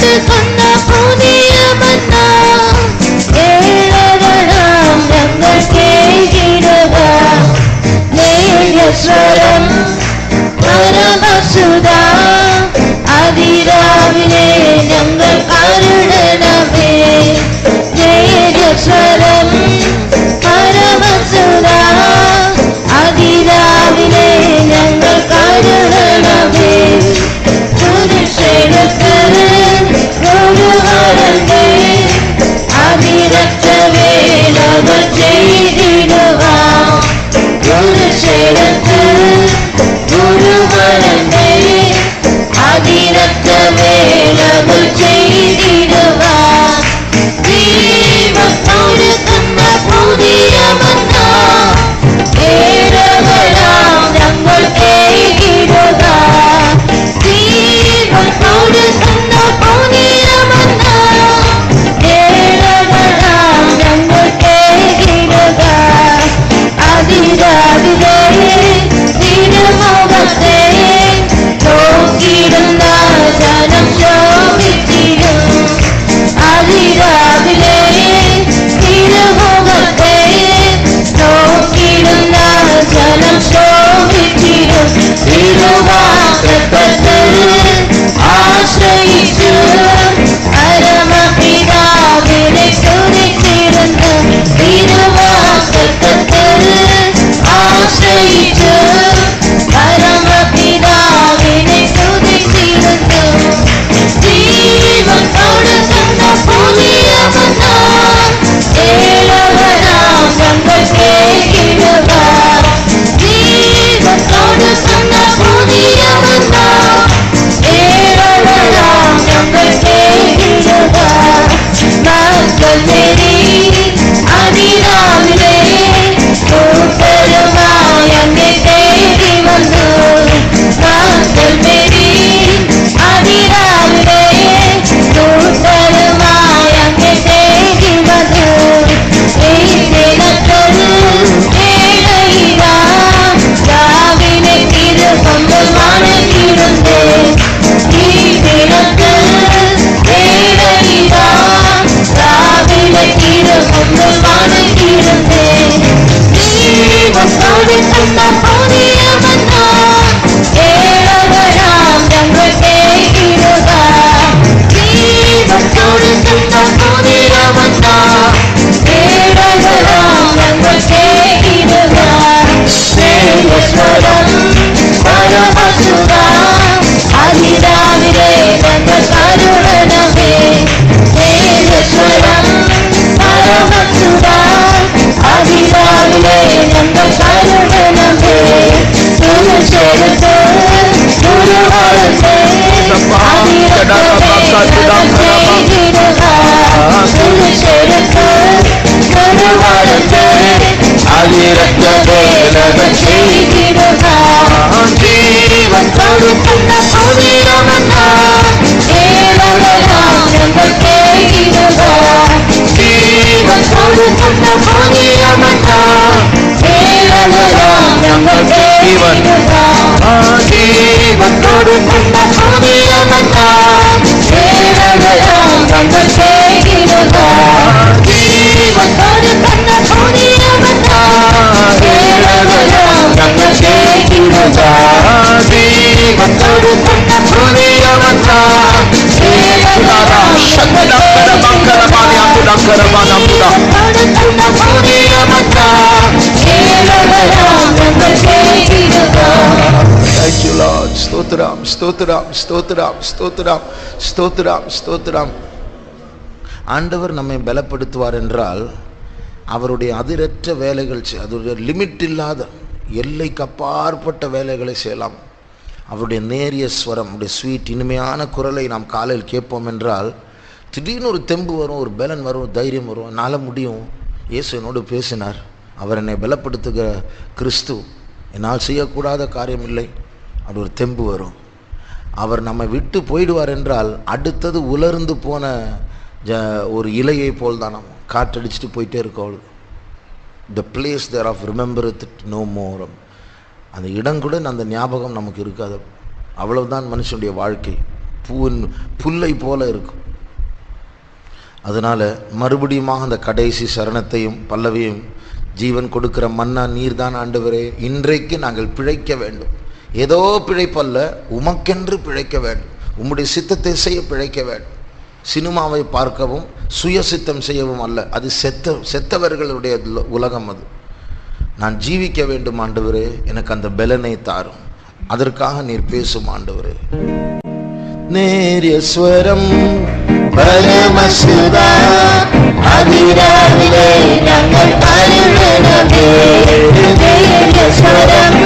அவனோடு சொன்ன புதிய மன்னா ஏழவனாம் நாங்கள் கேட்டிடுவோம். நேயஸ்வரம் பரமசுதா அதிராவிலே நாங்கள் அருளனவே. நேயஸ்வரம் பரமசுதா அதிராவிலே நாங்கள் அருளனவே. புருஷனுக்கு ஒரு வரவே அதிரற்றவே நாங்கள் செய்திடுவோம். புருஷனுக்கு ஒரு வரவே அதிரற்றவே நாங்கள் செய்திடுவோம். தீபத்தோடு தந்த புதிய மன்னா ஏழவனாம் நாங்கள் கேட்டிடுவோம். தீபத்தோடு தந்த புதிய மன்னா ஏழவனாம் நாங்கள் கேட்டிடுவோம். அதிராவிலே திருமுகத்தை நோக்கிடுந்த ஜனம் சோபித்திடும். அதிராவிலே திருமுகத்தை நோக்கிடுந்த ஜனம் சோபித்திடும். திருவாக்கத்தில் ஆசிரியித்து பரமபிதாவினை துதித்திருந்த. திருவாக்கத்தில் ஆசிரியித்து பரமபிதாவினை துதித்திருந்த. ஜீவத்தோடு சொன்ன புதிய மன்னா ஏழவனாம் நாங்கள் கேட்டிடுவோம். ஜீவத்தோடு சொன்ன புதிய மன்னா ஏழவனாம் நாங்கள் கேட்டிடுவோம். நாங்கள் நெறி அதிராவிலே கூட்டருமாய் அங்கே தேடி வந்தோம். நாங்கள் நெறி அதிராவிலே கூட்டருமாய் அங்கே தேடி வந்தோம். ஏழையிலாம் ராவினை திருப்பங்கள் மணக்கிருந்தேன். ஏழையிலாம் ராவினை திருப்பங்கள் மணக்கிருந்தேன். ஜீவத்தோடு சொன்ன புதிய மன்னா ஏழவனாம் நாங்கள் கேட்டிடுவோம். ஜீவத்தோடு சொன்ன புதிய மன்னா ஏழவனாம் நாங்கள் கேட்டிடுவோம். நேயஸ்வரம் பரமசுதா அதிராவிலே நாங்கள் அருளனவே. நேயஸ்வரம் பரமசுதா அதிராவிலே நாங்கள் அருளனவே. புருஷனுக்கு ஒரு வரவே அதிரற்றவே நாங்கள் செய்திடுவோம். புருஷனுக்கு ஒரு வரவே அதிரற்றவே நாங்கள் செய்திடுவோம். ஜீவத்தோடு தந்த புதிய மன்னா ஏழவனாம் நாங்கள் கேட்டிடுவோம். ஜீவத்தோடு தந்த புதிய மன்னா ஏழவனாம் நாங்கள் கேட்டிடுவோம். ஜீவத்தோடு தந்த புதிய மன்னா ஏழவனாம் நாங்கள் கேட்டிடுவோம். ஜீவத்தோடு தந்த புதிய மன்னா ஏழவனாம் நாங்கள் கேட்டிடுவோம். ஜீவத்தோடு தந்த புதிய மன்னா ஏழவனாம் Thank you, Lord. ஸ்தோத்திரம், ஸ்தோத்திரம், ஸ்தோத்திரம், ஸ்தோத்திரம், ஸ்தோத்திரம், ஸ்தோத்திரம். ஆண்டவர் நம்மை பலப்படுத்துவார் என்றால் அவருடைய அதிரற்ற வேலைகள், அதோடைய லிமிட் இல்லாத எல்லைக்கு அப்பாற்பட்ட வேலைகளை செய்யலாம். அவருடைய நேரிய ஸ்வரம், அவருடைய ஸ்வீட் இனிமையான குரலை நாம் காலையில் கேட்போம் என்றால் திடீர்னு ஒரு தெம்பு வரும், ஒரு பலன் வரும், தைரியம் வரும். என்னால் முடியும், இயேசு என்னோடு பேசினார், அவர் என்னை பலப்படுத்துகிற கிறிஸ்து, என்னால் செய்யக்கூடாத காரியம் இல்லை, அப்படி ஒரு தெம்பு வரும். அவர் நம்மை விட்டு போயிடுவார் என்றால் அடுத்தது உலர்ந்து போன ஒரு இலையை போல் தான் நம்ம காற்றடிச்சுட்டு போயிட்டே இருக்கோம். The place thereof remembereth no more, அந்த இடம் கூட அந்த ஞாபகம் நமக்கு இருக்காது. அவ்வளவுதான் மனுஷனுடைய வாழ்க்கை. புல்லை போல இருக்கும். அதனால மறுபடியும் அந்த கடைசி சரணத்தையும் பல்லவியும், ஜீவன் கொடுக்கிற மன்னா நீர்தான் ஆண்டவரே, இன்றைக்கு நாங்கள் பிழைக்க வேண்டும். ஏதோ பிழைப்பல்ல, உமக்கென்று பிழைக்க வேண்டும். உம்முடைய சித்தத்தை செய்ய பிழைக்க வேண்டும். சினிமாவை பார்க்கவும் சுயசித்தம் செய்யவும் அல்ல. அது செத்தவர்களுடைய உலகம். அது நான் ஜீவிக்க வேண்டும் ஆண்டவரே, எனக்கு அந்த பலனை தாரும். அதற்காக நீர் பேசும் ஆண்டவரே. நேரியஸ்வரம் பரமசுதா அதிராவிலே நாங்கள் பருவனமே. நேரியஸ்வரம்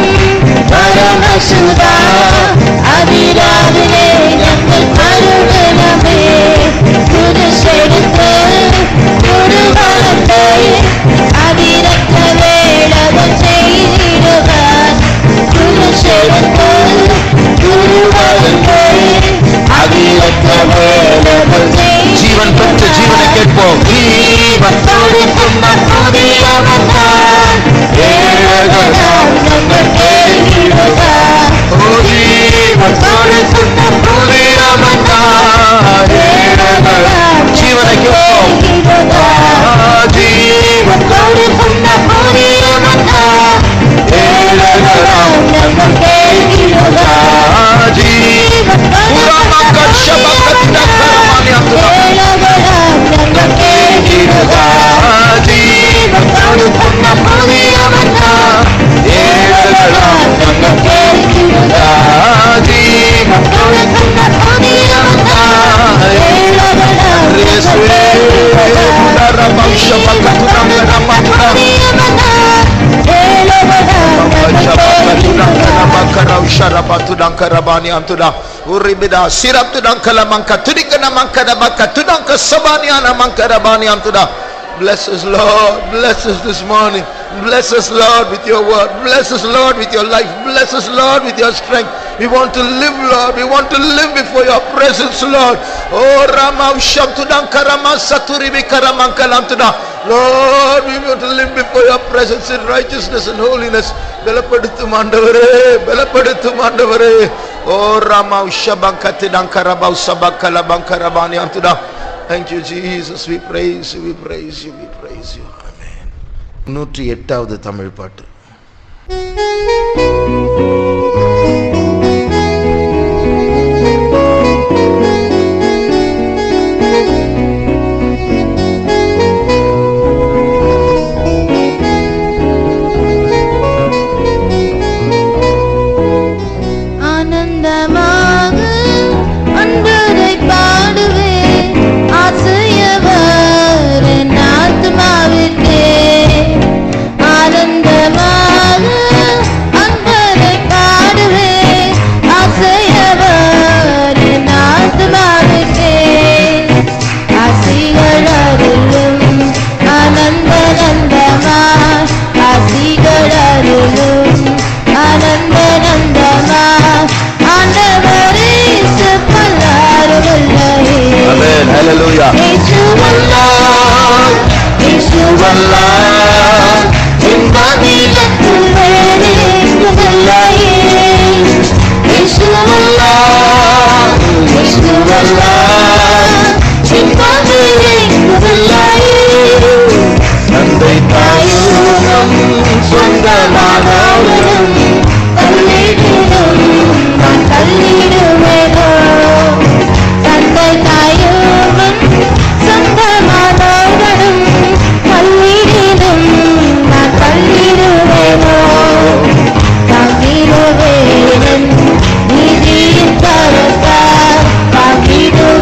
பரமசுதா அதிராவிலே நாங்கள் பருவனமே. புதுசெடுத்து புதுவரத்தை அதிரத்த வேளவன் செய்திடுவார். புதுசெடுத்து புதுவரத்தை அதிரத்த வேளவன் செய்திடுவார். ஜீவன் பெற்ற ஜீவனை கேட்போம். ஜீவன் கொடுக்கும் புதிய மன்னான் ஏழைகளால் நாங்கள் கேட்கிறோம். ஜீவன் கொடுக்கும் புதிய மன்னான் ஏழைகளால் ஜீவனை கேட்போம். ஜீவன் கொடுக்கும் புதிய மன்னான் ஏழைகளால் நாங்கள் கேட்கிறோம். ஜீவன் Bless us, Lord. Bless us this morning. Bless us, Lord, with your word. Bless us, Lord, with your life. Bless us, Lord, with your strength. We want to live, Lord. We want to live before your presence, Lord. Oh, Rama Shabtudankarama Saturibikaramankalamtuda. Lord, we want to live before your presence in righteousness and holiness. Belapaduthu mandavare, Belapaduthu mandavare. Oh, Rama Shabankatidankarabau Sabakalabankarabani Antuda. Thank you, Jesus. We praise you, we praise you, we praise you. Amen. 108வது Tamil பாட்டு. ஆனந்தமாக அன்பரை பாடுவே, ஆசையவர் என் ஆத்மாவிற்கே. ஆனந்தமாக அன்பரை பாடுவே, ஆசையவர் என் ஆத்மாவிற்கே. ஆசிகள் அருளும் ஆனந்த நந்தமாய், ஆசிகள் அருளும் ஆனந்த நந்தமாய், ஆண்டவரே பல்லாருவல்லையே. Amen. Hallelujah. இயேசுவல்லாஹ், இயேசுவல்லாஹ், இன்பநிலத்தில் வேறு எங்குமில்லையே. இயேசுவல்லாஹ், இயேசுவல்லாஹ், இன்பநிலை எங்குமில்லையே. தந்தை தாயுடன் சொந்தமானவரும் தள்ளிடும் நான் தள்ளிடுவேனோ. தந்தை தாயுடன் சொந்தமானவரும் தள்ளிடும் நான் தள்ளிடுவேனோ. தாங்கிடுவேன் நீதியின் கரத்தால், தாங்கிடுவேன்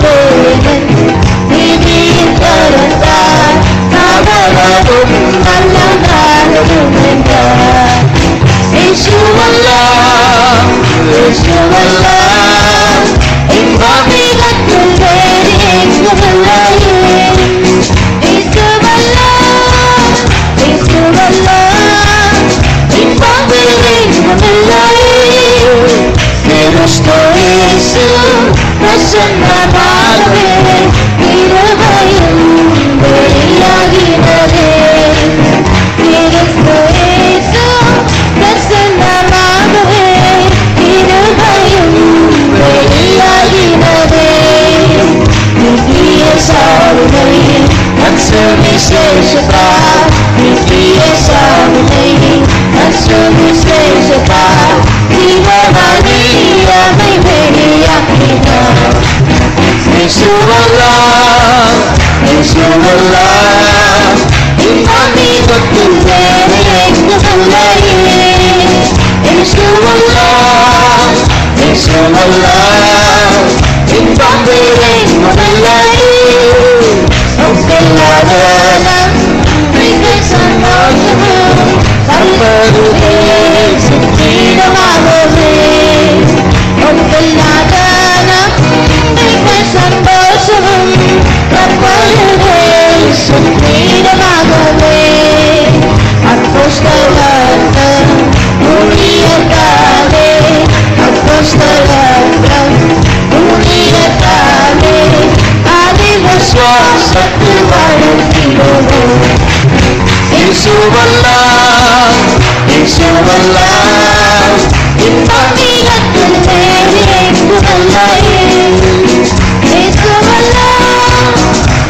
இயேசுவெல்லாம் இயேசுவெல்லாம் இன்பமிகத்தில் வேறு எங்குமில்லையே. இயேசுவெல்லாம் இயேசுவெல்லாம் இன்பம் வேறு எங்குமில்லையே. ஒப்பில்லாத நன்மைக்கு சந்தோஷமும் கற்பதுவே சிற்றிடமாகவே. ஒப்பில்லாத நன்மைக்கு சந்தோஷமும் கற்பதுவே சிற்றிடமாகவே. அப்போஸ்தலர்கள் ஊழியர்களே, அப்போஸ்தலர்கள் ஊழியர்களே, அதிவிசுவாசத்தில் வாழ்ந்திடுவோம். இயேசுவெல்லாம் இயேசுவெல்லாம் இன்பமிகத்தில் வேறு எங்குமில்லையே. இயேசுவெல்லாம்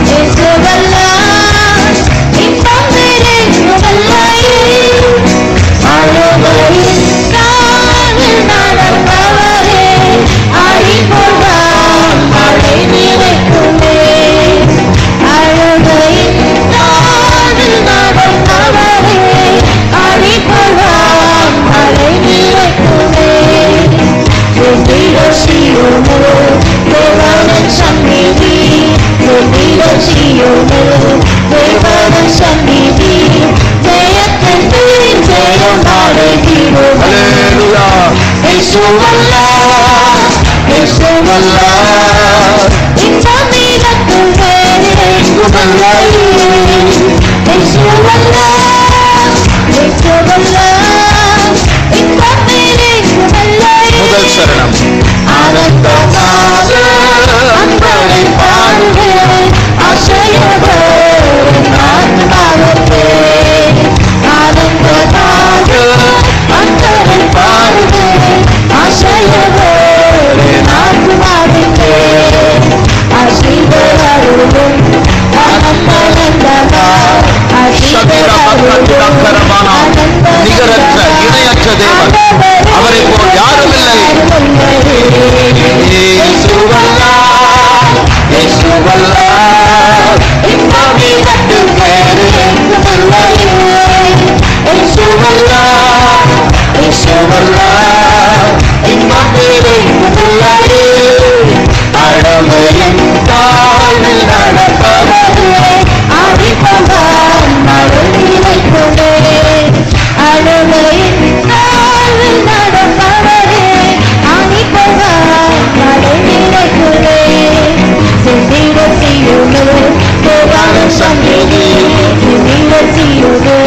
இயேசுவெல்லாம் இன்பம் வேறு எங்குமில்லையே. அழுகையில் நாளில் நடப்பவரே, அழிபோல்வான் மழை நிறைக்குமே. அழுகையில் நாளில் நடப்பவரே, அழிபோல்வான் மழை நிறைக்குமே. சீயோனே தேவனின் சந்நிதி, சீயோனே தேவனின் சந்நிதி, ஜெயத்தின் ஜெயம் அடைகிறோம். ஹல்லேலூயா. இயேசுவெல்லாம் இயேசுவெல்லாம் இன்பமிகத்தில் வேறு எங்குமில்லையே. இயேசுவெல்லாம் இயேசுவெல்லாம் இன்பம் வேறு எங்குமில்லையே. முதல் சரணம். ஆனந்தமாக அன்பரின் பாடுவேன், அசையவர் ஆத்மாவே. ஆனந்தமாக அன்பரின் பாடுவேன், அசையவர் ஆத்மாவே. அசைவரும் ஆனந்தமாக நிகரற்ற இணையற்ற தேவன், அவரை போல் யாரும் இல்லை. இயேசுவெல்லாம் இயேசுவெல்லாம் இன்பமிகத்தில் வேறு எங்குமில்லையே. இயேசுவெல்லாம் இயேசுவெல்லாம் இன்பம் வேறு எங்குமில்லையே. அழமையின் தாழ்வில் நடப்பவரே, அழிப்பவன் மழை நிறைக்குமே. அழமையின் தாழ்வில் நடப்பவரே, அழிப்பவன் மழை நிறைக்குமே. சிந்திட சீயோனே தேவனின் சந்நிதி, சிந்திட சீயோனே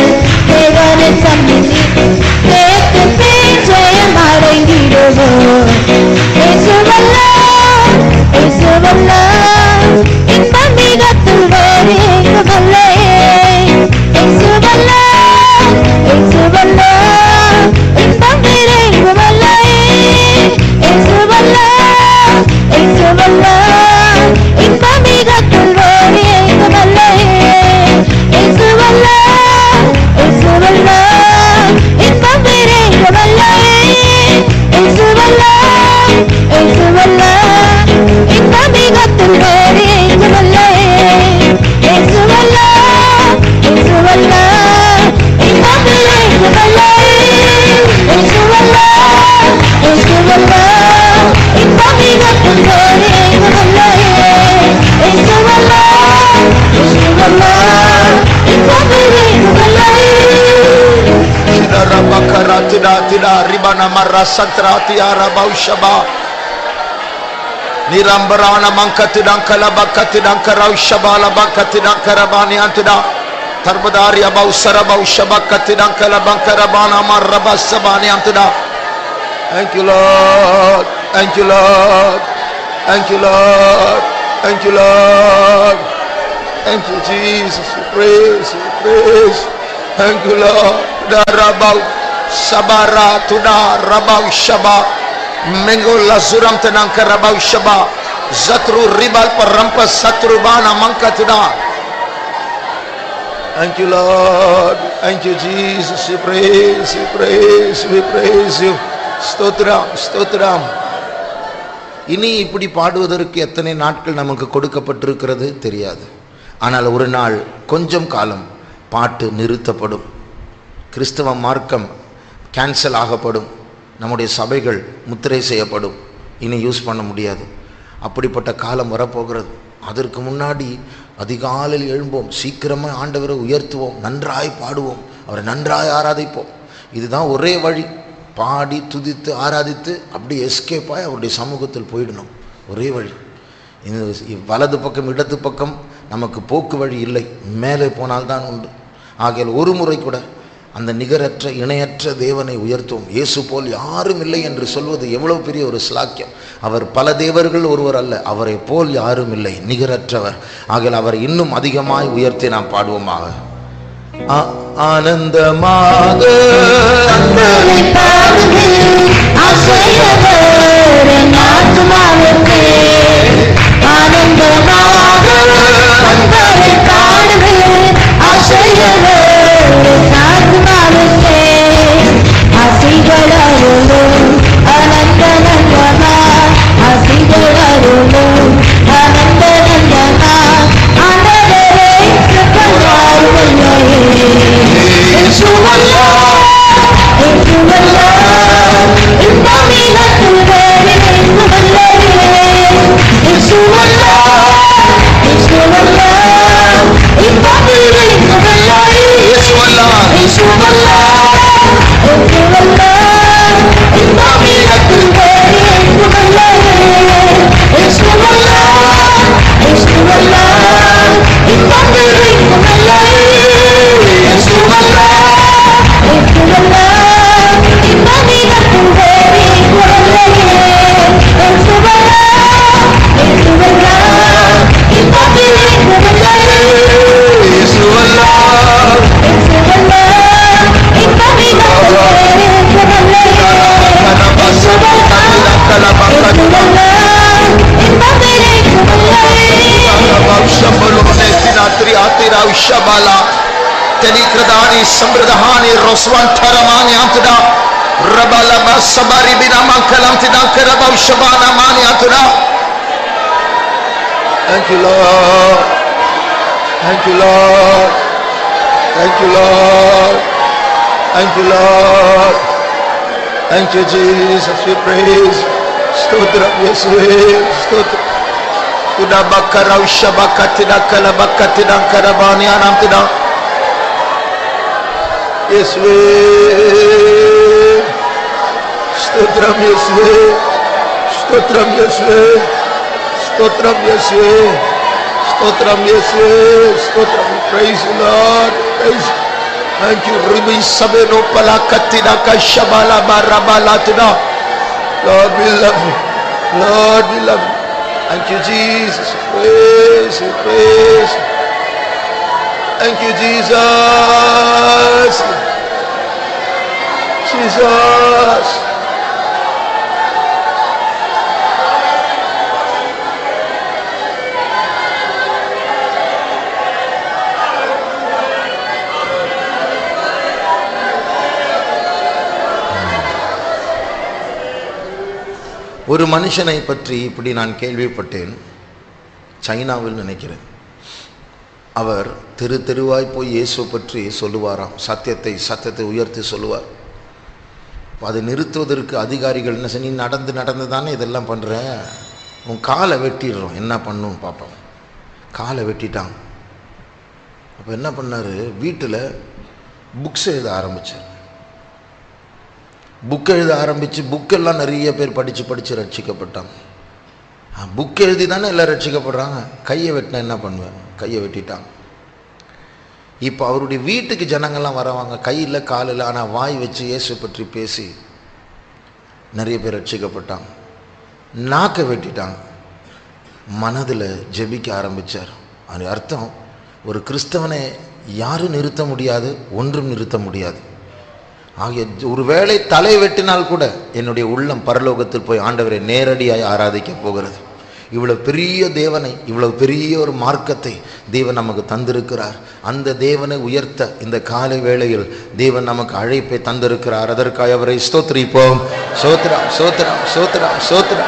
தேவனின் சந்நிதி, ஜெயத்தின் ஜெயம் அடைந்திடுவோம். இயேசுவெல்லாம் இயேசுவெல்லாம் இன்பமிகத்தில் வேறு எங்குமில்லையே. இயேசுவெல்லாம் இயேசுவெல்லாம் இன்பம் வேறு எங்குமில்லையே. இயேசுவெல்லாம் இயேசுவெல்லாம் இன்பமிகத்தில் வேறு எங்குமில்லையே. இயேசுவெல்லாம் இயேசுவெல்லாம் இன்பம் வேறு எங்குமில்லையே. இயேசுவெல்லாம் இயேசுவெல்லாம் இன்பமிகத்தில் வேறு எங்குமில்லையே. இயேசுவெல்லாம் இயேசுவெல்லாம் இன்பம் வேறு எங்குமில்லையே. இயேசுவெல்லாம் இயேசுவெல்லாம் இன்பமிகத்தில் வேறு எங்குமில்லையே. இயேசுவெல்லாம் இயேசுவெல்லாம் இன்பம் வேறு எங்குமில்லையே. Rabakara tida tida ribana marra santrati arabaushaba nirambarana mankatidang kalabakatidang karaushaba labakatidang karabani antida tarbadari abau sarabaushaba katidang kalabankarabana marrabasabani antida. Thank you Lord, thank you Lord, thank you Lord, thank you Lord, thank you Jesus. We praise, we praise. Thank you Lord. Darabau sabara tuda rabau shaba mengol lazuram tenang karabau shaba zatru ribal parampa satrubana mankatuda. Thank you Lord, thank you Jesus. We praise, we praise, we praise you. Stotram, stotram. இனி இப்படி பாடுவதற்கு எத்தனை நாட்கள் நமக்கு கொடுக்கப்பட்டிருக்கிறது தெரியாது. ஆனால் ஒரு நாள் கொஞ்சம் காலம் பாட்டு நிறுத்தப்படும், கிறிஸ்தவ மார்க்கம் கேன்சல் ஆகப்படும், நம்முடைய சபைகள் முத்திரை செய்யப்படும், இனி யூஸ் பண்ண முடியாது. அப்படிப்பட்ட காலம் வரப்போகிறது. அதற்கு முன்னாடி அதிகாலையில் எழும்போம், சீக்கிரமாக ஆண்டவரை உயர்த்துவோம், நன்றாய் பாடுவோம், அவரை நன்றாய் ஆராதிப்போம். இதுதான் ஒரே வழி. பாடி துதித்து ஆராதித்து அப்படி எஸ்கேப்பாய் அவருடைய சமூகத்தில் போயிடணும். ஒரே வழி. இந்த வலது பக்கம் இடது பக்கம் நமக்கு போக்கு வழி இல்லை, மேலே போனால்தான் உண்டு. ஆகையால் ஒரு முறை கூட அந்த நிகரற்ற இணையற்ற தேவனை உயர்த்துவோம். இயேசு போல் யாரும் இல்லை என்று சொல்வது எவ்வளவு பெரிய ஒரு ஸ்லாக்கியம். அவர் பல தேவர்கள் ஒருவர் அல்ல, அவரை போல் யாரும் இல்லை, நிகரற்றவர். ஆகையால் அவர் இன்னும் அதிகமாய் உயர்த்தி நாம் பாடுவோமாக. ஆனந்தமாக Shabala Telikradani Sambradhani Roswan Taramani Antuda Rabalaba Sabari Binamakalam Tidankaraba Shabana Mani Antuda. Thank you, Lord. Thank you, Lord. Thank you, Lord. Thank you, Lord. Thank you, Jesus. We praise. Stotra Yesue. Stotra. Uda bakara ushabakatida kalabakatida karabani anamtida. Yesue. Stotram Yesue. Stotram Yesue. Stotram Yesue. Stotram Yesue. Stotram. Praise you, Lord. Praise you. Thank you. Ribi sabeno palakatida kashabala barabalatida. Lord, we love you. Lord, we love you. Thank you, Jesus. Praise you, praise you. Thank you, Jesus. Jesus. ஒரு மனுஷனை பற்றி இப்படி நான் கேள்விப்பட்டேன், சைனாவில் நினைக்கிறேன். அவர் தெரு தெருவாய் போய் இயேசு பற்றி சொல்லுவாராம், சத்தியத்தை உயர்த்தி சொல்லுவார். அதை நிறுத்துவதற்கு அதிகாரிகள் என்ன செய்ய, நீ நடந்து தானே இதெல்லாம் பண்ணுற, உன் காலை வெட்டிடுறோம், என்ன பண்ணுன்னு பார்ப்போம். காலை வெட்டிட்டான். அப்போ என்ன பண்ணார், வீட்டில் புக்ஸ் எழுத ஆரம்பித்தார். புக் எழுத ஆரம்பித்து புக்கெல்லாம் நிறைய பேர் படித்து ரட்சிக்கப்பட்டாங்க. புக் எழுதி தானே எல்லாம் ரட்சிக்கப்படுறாங்க. கையை வெட்டினா என்ன பண்ணுவேன், கையை வெட்டிட்டாங்க. இப்போ அவருடைய வீட்டுக்கு ஜனங்கள்லாம் வரவாங்க, கையில் காலில், ஆனால் வாய் வச்சு இயேசு பற்றி பேசி நிறைய பேர் ரட்சிக்கப்பட்டாங்க. நாக்கை வெட்டிட்டாங்க. மனதில் ஜெபிக்க ஆரம்பித்தார். அது அர்த்தம், ஒரு கிறிஸ்தவனை யாரும் நிறுத்த முடியாது, ஒன்றும் நிறுத்த முடியாது. ஆகிய ஒருவேளை தலை வெட்டினால் கூட என்னுடைய உள்ளம் பரலோகத்தில் போய் ஆண்டவரை நேரடியாய் ஆராதிக்க போகிறது. இவ்வளவு பெரிய தேவனை, இவ்வளவு பெரிய ஒரு மார்க்கத்தை தேவன் நமக்கு தந்திருக்கிறார். அந்த தேவனை உயர்த்த இந்த காலை வேளையில் தேவன் நமக்கு அழைப்பை தந்திருக்கிறார். அதற்காக அவரை ஸ்தோத்திரிப்போம். சோத்ரா சோத்ரா சோத்ரா சோத்ரா.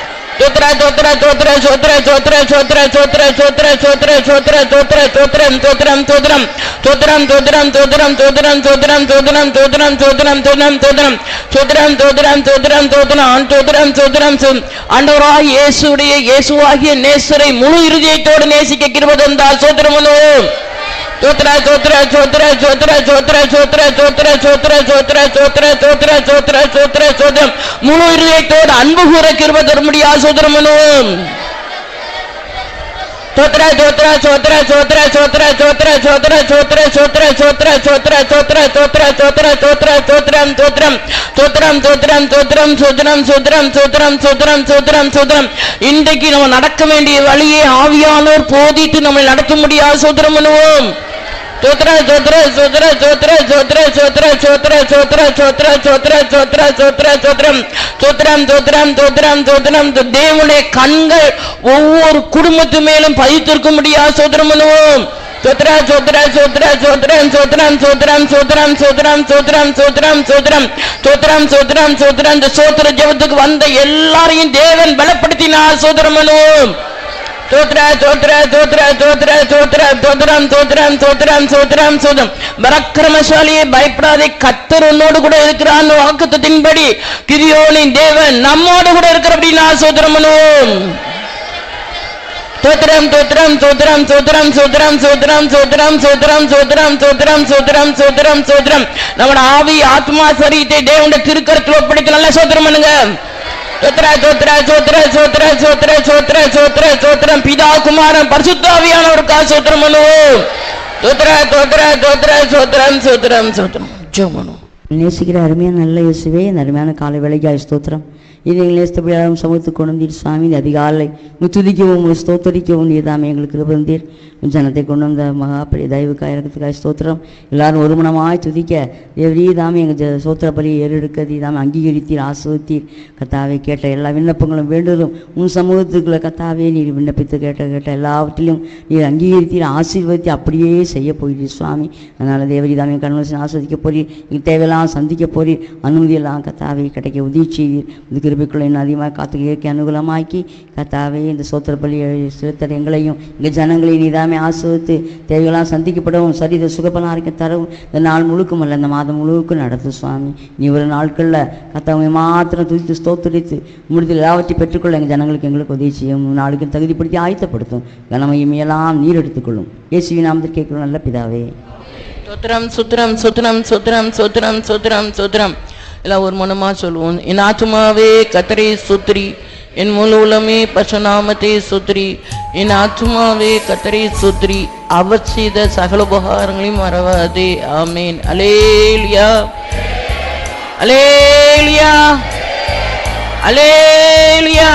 Sotra sotra sotra sotra sotra sotra sotra sotra sotra sotra sotra sotram sotram sotram sotram sotram sotram sotram sotram sotram sotram sotram sotram sotram sotram sotram sotram sotram sotram sotram ஆண்டவராகிய இயேசுவாகிய நேசரை முழு இருதயத்தோடு நேசிக்க கிருபை தந்தார். சோத்திரம் பண்ணுவோம். Sotra sotra sotra sotra sotra sotra sotra sotra sotra sotra sotra sotra sotra sotra முழு இதயத்தோடு அன்பு கூற கிருபை தர முடியாது. சோத்திரம் பண்ணுவோம். Sotra sotra sotra sotra sotra sotra sotra sotra sotra sotra sotra sotra sotra sotra sotra sotram sotram sotram sotram sotram sotram sotram sotram sotram sotram sotram இன்றைக்கு நம்ம நடக்க வேண்டிய வழியை ஆவியானவர் போதித்து நம்மை நடத்த முடியாது. சோத்திரம் பண்ணுவோம். Sotra sotra sotra sotra sotra sotra sotra sotra sotra sotra sotra sotra sotram sotram sotram sotram sotram தேவனுடைய கண்கள் ஒவ்வொரு குடும்பத்து மேலும் பதித்திருக்க முடியாது. சோத்திரம் பண்ணுவோம். Sotra sotra sotra sotram sotram sotram sotram sotram sotram sotram sotram sotram sotram sotram இந்த சோத்திர ஜெபத்துக்கு வந்த எல்லாரையும் தேவன் பலப்படுத்தினார். சோத்திரம் பண்ணுவோம். Sotra sotra sotra sotra sotra sotram sotram sotram sotram sotram பராக்கிரமசாலியே பயப்படாதே, கர்த்தர் உன்னோடு கூட இருக்கிறார். வாக்குத்தத்தின்படி கிதியோனின் தேவன் நம்மோடு கூட இருக்கிறபடினா சோத்திரம் பண்ணுவோம். Sotram sotram sotram sotram sotram sotram sotram sotram sotram sotram sotram sotram sotram நம்முடைய ஆவி ஆத்மா சரீரத்தை தேவனுடைய திருக்கரத்தில் ஒப்படைத்து நல்லா சோத்திரம் பண்ணுங்க. Sotra sotra sotra sotra sotra sotra sotra sotram பிதா குமாரன் பரிசுத்த ஆவியானவருக்காக சோத்திரம் பண்ணுவோம். Sotra sotra sotra sotram sotram sotram ஜெபம். நேசிக்கிற அருமையான நல்ல இயேசுவே, இந்த அருமையான காலை வேளைக்காய் ஸ்தோத்திரம். இது எங்கள் நேசத்தபடியாகவும் சமூகத்துக்கு கொண்டு வந்தீர் சுவாமி. இந்த அதிகாலை துதிக்கவும் ஸ்தோத்தரிக்கவும் நீர் தாமே எங்களுக்கு கிருபை தந்தீர். ஜனத்தை கொண்டு வந்த மகா பெரிய தயவுக்காய் இறக்கத்துக்காய் ஸ்தோத்திரம். எல்லாரும் ஒரு மனமாய் துதிக்க தேவரீ தாமே எங்கள் சோத்திர பலியை ஏறெடுக்கதி தாமே அங்கீகரித்தீர், ஆசிர்வதித்தீர். கர்த்தாவே கேட்ட எல்லா விண்ணப்பங்களும் வேண்டுதலும் உன் சமூகத்துக்குள்ள கர்த்தாவே நீர் விண்ணப்பித்து கேட்ட எல்லாவற்றிலும் நீர் அங்கீகரித்தீர், ஆசீர்வதித்து அப்படியே செய்ய போகிறீர் சுவாமி. அதனால் தேவரீ தாமே கண்வசன் ஆஸ்வதிக்க போறீர். எங்கள் தேவையெல்லாம் சந்திக்க போறீர். அனுமதியெல்லாம் கர்த்தாவே கிடைக்க உதவி செய்வீர். இந்த கிருபைக்குள்ள இன்னும் அதிகமாக காத்து இயற்கை அனுகூலமாக்கி கர்த்தாவே இந்த சோத்திர பலியை செலுத்தர் எங்களையும் எங்கள் ஜனங்களையும் நீதாமே ஆசிர்வதித்து தேவையெல்லாம் சந்திக்கப்படவும் சரீர சுகபலாரிக்க தரவும் இந்த நாள் முழுக்கும் அல்ல இந்த மாதம் முழுக்கும் நடத்தும் சுவாமி. நீ ஒரு நாட்களில் கர்த்தாவை மாத்திரம் துதித்து ஸ்தோத்தரித்து முடித்து எல்லாவற்றையும் பெற்றுக்கொள்ள எங்கள் ஜனங்களுக்கு எங்களுக்கு உதவி செய்யும். நாளுக்கு தகுதிப்படுத்தி ஆயத்தப்படுத்தும். கனமையுமையெல்லாம் நீர் எடுத்துக்கொள்ளும். இயேசுவின் நாமத்தில் கேட்கிறோம் நல்ல பிதாவே. சோத்திரம் சுத்திரம் சுத்திரம் சுத்திரம் சுத்திரம் சுத்திரம் சுத்திரம் எல்லாம் ஒரு மனமா சொல்லுவோம். என் ஆத்துமாவே கர்த்தரை சுத்திரி, என் முழு உலகமே பரிசுநாமத்தை சுத்திரி. என் ஆத்துமாவே கர்த்தரை சுத்திரி, அவர் செய்த சகல உபகாரங்களையும் மறவாதே. ஆமேன். அல்லேலூயா அல்லேலூயா அல்லேலூயா.